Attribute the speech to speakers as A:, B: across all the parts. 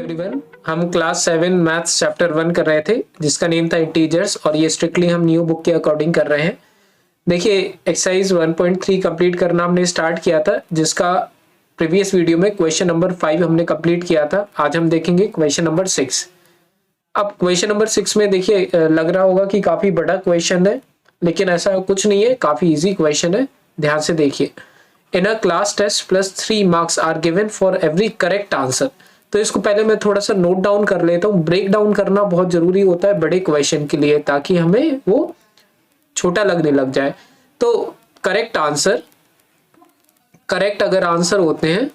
A: Everyone, हम class 7 maths chapter 1 कर रहे थे जिसका नेम था इंटीजर्स और ये स्ट्रिक्टली हम न्यू बुक के अकॉर्डिंग कर रहे हैं। देखिए एक्सरसाइज 1.3 कंप्लीट करना हमने स्टार्ट किया था जिसका प्रीवियस वीडियो में क्वेश्चन नंबर 5 हमने कंप्लीट किया था। आज हम देखेंगे क्वेश्चन नंबर 6। अब क्वेश्चन नंबर 6 में देखिए लग रहा होगा कि काफी बड़ा क्वेश्चन है, लेकिन ऐसा कुछ नहीं है, काफी इजी क्वेश्चन है। ध्यान से देखिए, in a class test +3 marks are given for every correct answer. तो इसको पहले मैं थोड़ा सा नोट डाउन कर लेता हूँ। ब्रेक डाउन करना बहुत जरूरी होता है बड़े क्वेश्चन के लिए, ताकि हमें वो छोटा लगने लग जाए। तो करेक्ट आंसर, करेक्ट अगर आंसर होते हैं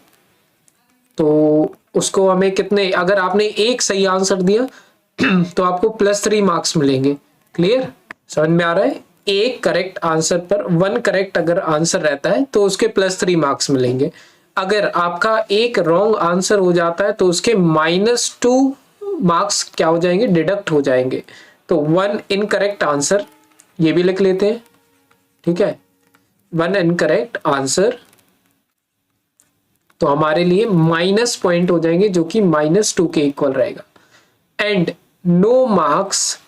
A: तो उसको हमें कितने, अगर आपने एक सही आंसर दिया तो आपको +3 मार्क्स मिलेंगे। क्लियर, समझ में आ रहा है? एक करेक्ट आंसर पर 1 करेक्ट अगर आंसर रहता है तो उसके +3 मार्क्स मिलेंगे। अगर आपका एक रॉन्ग आंसर हो जाता है तो उसके -2 मार्क्स क्या हो जाएंगे, डिडक्ट हो जाएंगे। तो 1 इनकरेक्ट आंसर, ये भी लिख लेते हैं, ठीक है। 1 इनकरेक्ट आंसर तो हमारे लिए माइनस पॉइंट हो जाएंगे, जो कि -2 के इक्वल रहेगा। And no marks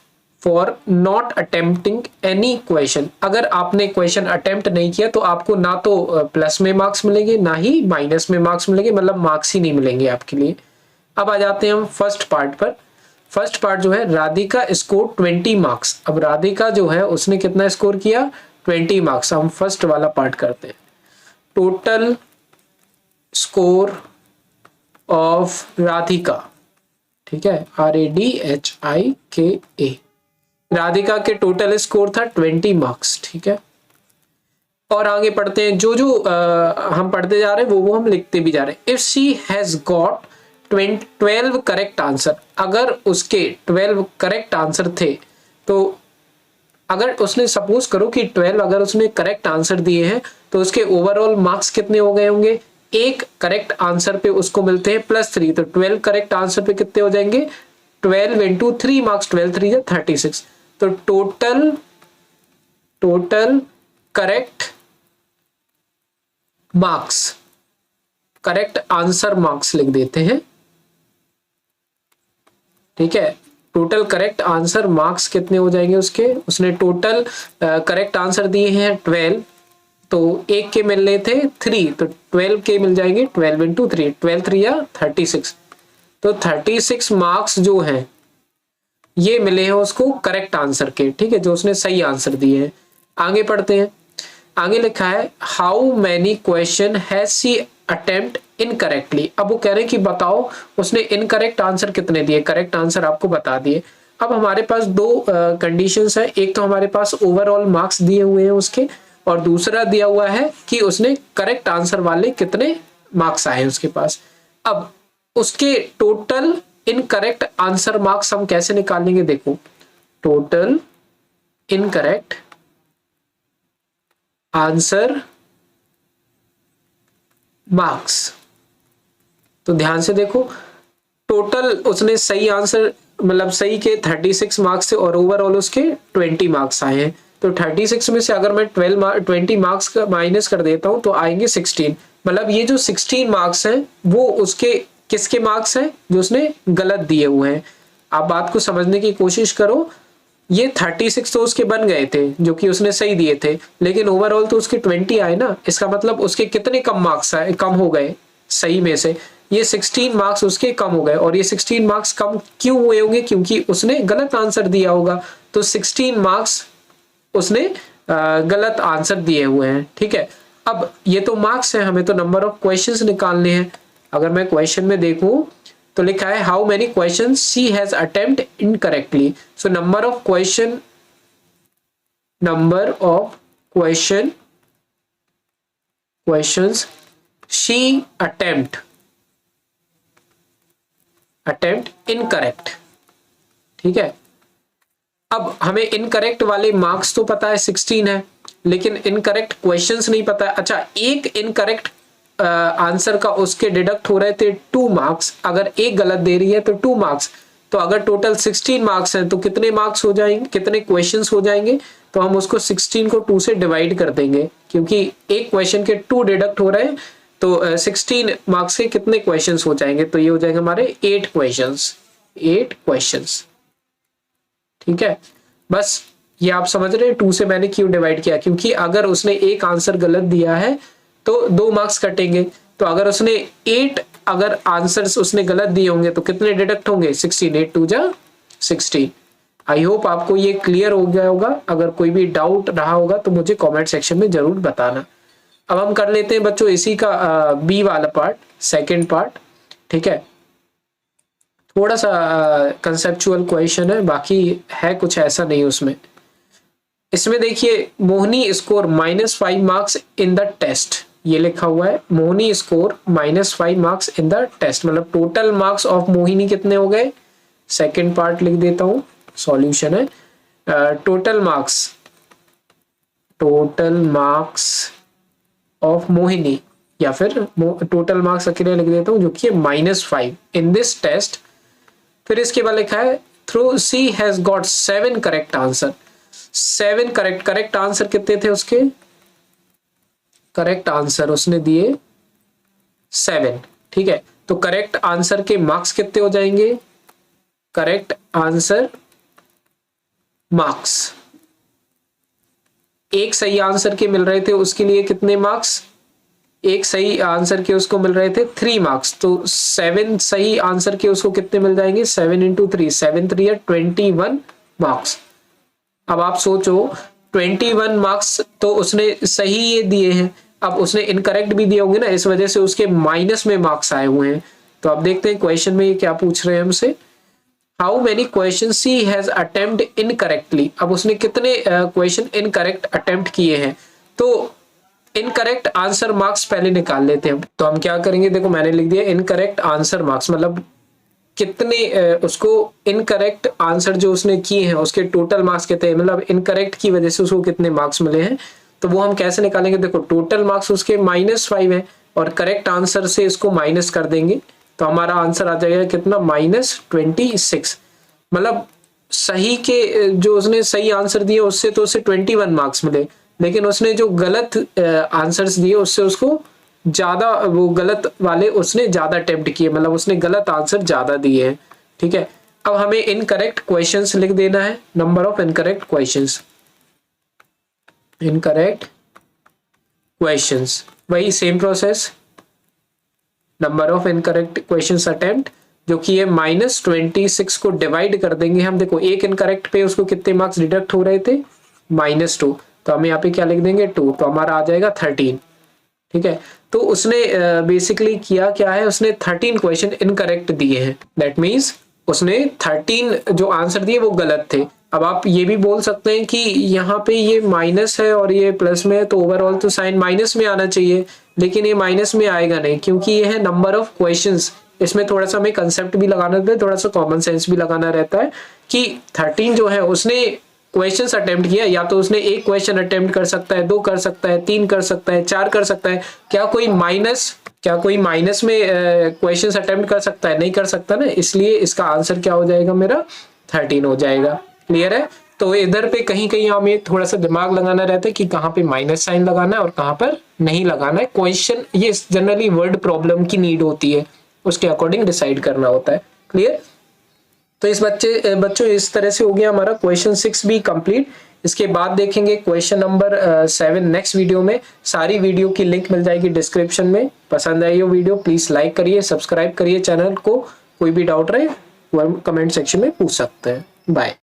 A: for not attempting any question. अगर आपने क्वेश्चन अटेम्प्ट नहीं किया तो आपको ना तो प्लस में मार्क्स मिलेंगे ना ही माइनस में मार्क्स मिलेंगे, मतलब मार्क्स ही नहीं मिलेंगे आपके लिए। अब आ जाते हैं हम फर्स्ट पार्ट पर। फर्स्ट पार्ट जो है, राधिका स्कोर 20 मार्क्स। अब राधिका जो है उसने कितना स्कोर किया, 20 मार्क्स। हम फर्स्ट वाला पार्ट करते हैं। टोटल स्कोर ऑफ राधिका, ठीक है, RADHIKA। राधिका के टोटल स्कोर था 20 मार्क्स, ठीक है। और आगे पढ़ते हैं, जो हम पढ़ते जा रहे हैं वो हम लिखते भी जा रहे हैं। If she has got 12 correct answer, अगर उसके 12 करेक्ट आंसर थे, तो अगर उसने सपोज करो कि 12 अगर उसने करेक्ट आंसर दिए हैं तो उसके ओवरऑल मार्क्स कितने हो गए होंगे, एक करेक्ट आंसर पे उसको मिलते हैं +3। तो 12 करेक्ट आंसर पे कितने हो जाएंगे, 12 × 3 मार्क्स, 12 3 36। तो total correct marks, correct answer marks लिख देते हैं, ठीक है। टोटल करेक्ट आंसर मार्क्स कितने हो जाएंगे उसके, उसने टोटल करेक्ट आंसर दिए हैं 12, तो एक के मिलने थे 3, तो 12 के मिल जाएंगे 12 × 3, 12 3 36। तो 36 मार्क्स जो हैं ये मिले हैं उसको करेक्ट आंसर के, ठीक है, जो उसने सही आंसर दिए हैं। आगे पढ़ते हैं। आगे लिखा है how many question has she attempt incorrectly. अब वो कह रहे हैं कि बताओ उसने इनकरेक्ट आंसर कितने दिए, करेक्ट आंसर आपको बता दिए। अब हमारे पास दो कंडीशंस है, एक तो हमारे पास ओवरऑल मार्क्स दिए हुए हैं उसके, और दूसरा दिया हुआ है कि उसने करेक्ट आंसर वाले कितने मार्क्स आए उसके पास। अब उसके टोटल इनकरेक्ट आंसर मार्क्स हम कैसे निकालेंगे, देखो, टोटल इनकरेक्ट आंसर मार्क्स। तो ध्यान से देखो, टोटल उसने सही आंसर, मतलब सही के 36 मार्क्स थे और ओवरऑल उसके 20 मार्क्स आए हैं। तो 36 में से अगर मैं 20 मार्क्स का माइनस कर देता हूं तो आएंगे 16। मतलब ये जो 16 मार्क्स हैं वो उसके किसके मार्क्स हैं, जो उसने गलत दिए हुए हैं। आप बात को समझने की कोशिश करो। ये 36 तो उसके बन गए थे जो कि उसने सही दिए थे, लेकिन ओवरऑल तो उसके 20 आए ना। इसका मतलब उसके कितने कम मार्क्स आए, कम हो गए सही में से, ये 16 मार्क्स उसके कम हो गए। और ये 16 मार्क्स कम क्यों हुए होंगे, क्योंकि उसने गलत आंसर दिया होगा। तो 16 मार्क्स उसने गलत आंसर दिए हुए हैं, ठीक है। अब ये तो मार्क्स है, हमें तो नंबर ऑफ क्वेश्चंस निकालने हैं। अगर मैं क्वेश्चन में देखूं तो लिखा है how many question she has attempt incorrectly. So number of questions she attempt incorrect, ठीक है। अब हमें इनकरेक्ट वाले मार्क्स तो पता है 16 है, लेकिन इनकरेक्ट क्वेश्चंस नहीं पता है। अच्छा, एक इनकरेक्ट आंसर का उसके डिडक्ट हो रहे थे 2 मार्क्स। अगर एक गलत दे रही है तो 2 मार्क्स। तो अगर टोटल 16 मार्क्स हैं तो कितने मार्क्स हो जाएंगे, कितने क्वेश्चंस हो जाएंगे, तो हम उसको 16 को 2 से डिवाइड कर देंगे, क्योंकि एक क्वेश्चन के 2 डिडक्ट हो रहे हैं तो 16 मार्क्स के कितने क्वेश्चंस हो जाएंगे, तो ये हो जाएंगे हमारे 8 क्वेश्चंस। ठीक है, बस ये आप समझ रहे हैं 2 से मैंने क्यों डिवाइड किया, क्योंकि अगर उसने एक आंसर गलत दिया है तो 2 मार्क्स कटेंगे, तो अगर उसने 8 अगर आंसर्स उसने गलत दिए होंगे तो कितने डिडक्ट होंगे, 16, 8 2 जा 16। आई होप आपको ये क्लियर हो गया होगा। अगर कोई भी डाउट रहा होगा तो मुझे कमेंट सेक्शन में जरूर बताना। अब हम कर लेते हैं बच्चों इसी का बी वाला पार्ट, सेकंड पार्ट। ठीक है, थोड़ा सा कंसेप्चुअल क्वेश्चन है, बाकी है कुछ ऐसा नहीं उसमें। इसमें देखिए Mohini score -5 marks in the test, ये लिखा हुआ है Mohini score -5 marks in the test, मतलब टोटल मार्क्स ऑफ मोहिनी कितने हो गए। सेकंड पार्ट लिख देता हूं, सॉल्यूशन है टोटल मार्क्स ऑफ मोहिनी, या फिर टोटल मार्क्स अकेले लिख देता हूं जो कि -5 इन दिस टेस्ट। फिर इसके बाद लिखा है through C has got 7 correct answer. 7 correct answer कितने थे उसके, करेक्ट आंसर उसने दिए 7। ठीक है, तो करेक्ट आंसर के मार्क्स कितने हो जाएंगे, करेक्ट आंसर मार्क्स, एक सही आंसर के मिल रहे थे उसके लिए कितने मार्क्स, एक सही आंसर के उसको मिल रहे थे 3 मार्क्स, तो 7 सही आंसर के उसको कितने मिल जाएंगे, 7 × 3, 7 3 या 21 मार्क्स। अब आप सोचो 21 मार्क्स तो उसने सही ये दिए हैं, अब उसने इनकरेक्ट भी दिए होंगे ना, इस वजह से उसके माइनस में मार्क्स आए हुए हैं। तो अब देखते हैं क्वेश्चन में ये क्या पूछ रहे हैं हमसे, how many question C has attempt incorrectly. अब उसने कितने क्वेश्चन इनकरेक्ट अटेम्प्ट किए हैं, तो इनकरेक्ट आंसर मार्क्स पहले निकाल लेते हैं। तो हम क्या करेंगे, देखो मैंने लिख दिया इनकरेक्ट आंसर मार्क्स, मतलब कितने उसको इनकरेक्ट आंसर जो उसने किए हैं उसके टोटल मार्क्स कितने हैं, मतलब इनकरेक्ट की वजह से उसको कितने मार्क्स मिले हैं। तो वो हम कैसे निकालेंगे, देखो टोटल मार्क्स उसके -5 है और करेक्ट आंसर से इसको माइनस कर देंगे, तो हमारा आंसर आ जाएगा कितना, -26। मतलब सही के जो उसने सही आंसर दिए उससे तो उसे 21 मार्क्स मिले, लेकिन उसने जो गलत आंसर्स दिए उससे उसको ज्यादा, वो गलत वाले उसने ज्यादा अटेम्प्ट किए, मतलब उसने गलत आंसर ज्यादा दिए हैं। ठीक है, अब हमें इनकरेक्ट क्वेश्चंस लिख देना है, नंबर ऑफ इनकरेक्ट क्वेश्चंस, वही same process, number of incorrect questions attempt, जो कि ये -26 को डिवाइड कर देंगे हम। देखो एक इनकरेक्ट पे उसको कितने मार्क्स डिडक्ट हो रहे थे, -2, तो हम यहाँ पे क्या लिख देंगे 2, तो हमारा आ जाएगा 13। ठीक है, तो उसने बेसिकली किया क्या है, उसने 13 क्वेश्चन इनकरेक्ट दिए हैं, दैट मीन्स उसने 13 जो आंसर दिए वो गलत थे। अब आप ये भी बोल सकते हैं कि यहाँ पे ये माइनस है और ये प्लस में है, तो ओवरऑल तो साइन माइनस में आना चाहिए, लेकिन ये माइनस में आएगा नहीं क्योंकि ये है नंबर ऑफ क्वेश्चंस। इसमें थोड़ा सा हमें कंसेप्ट भी लगाना रहता है, थोड़ा सा कॉमन सेंस भी लगाना रहता है कि 13 जो है उसने क्वेश्चंस अटेम्प्ट किया, या तो उसने एक क्वेश्चन अटेम्प्ट कर सकता है, 2 कर सकता है, 3 कर सकता है, 4 कर सकता है। क्या कोई माइनस में क्वेश्चंस अटेम्प्ट कर सकता है, नहीं कर सकता ना, इसलिए इसका आंसर क्या हो जाएगा मेरा 13 हो जाएगा। क्लियर है, तो इधर पे कहीं कहीं हमें थोड़ा सा दिमाग लगाना रहता है कि कहाँ पे माइनस साइन लगाना है और कहाँ पर नहीं लगाना है। क्वेश्चन ये जनरली वर्ड प्रॉब्लम की नीड होती है, उसके अकॉर्डिंग डिसाइड करना होता है। क्लियर, तो इस बच्चों इस तरह से हो गया हमारा क्वेश्चन 6 भी कंप्लीट। इसके बाद देखेंगे क्वेश्चन नंबर 7 नेक्स्ट वीडियो में। सारी वीडियो की लिंक मिल जाएगी डिस्क्रिप्शन में। पसंद आई हो वीडियो प्लीज लाइक करिए, सब्सक्राइब करिए चैनल को। कोई भी डाउट रहे वो कमेंट सेक्शन में पूछ सकते हैं। बाय।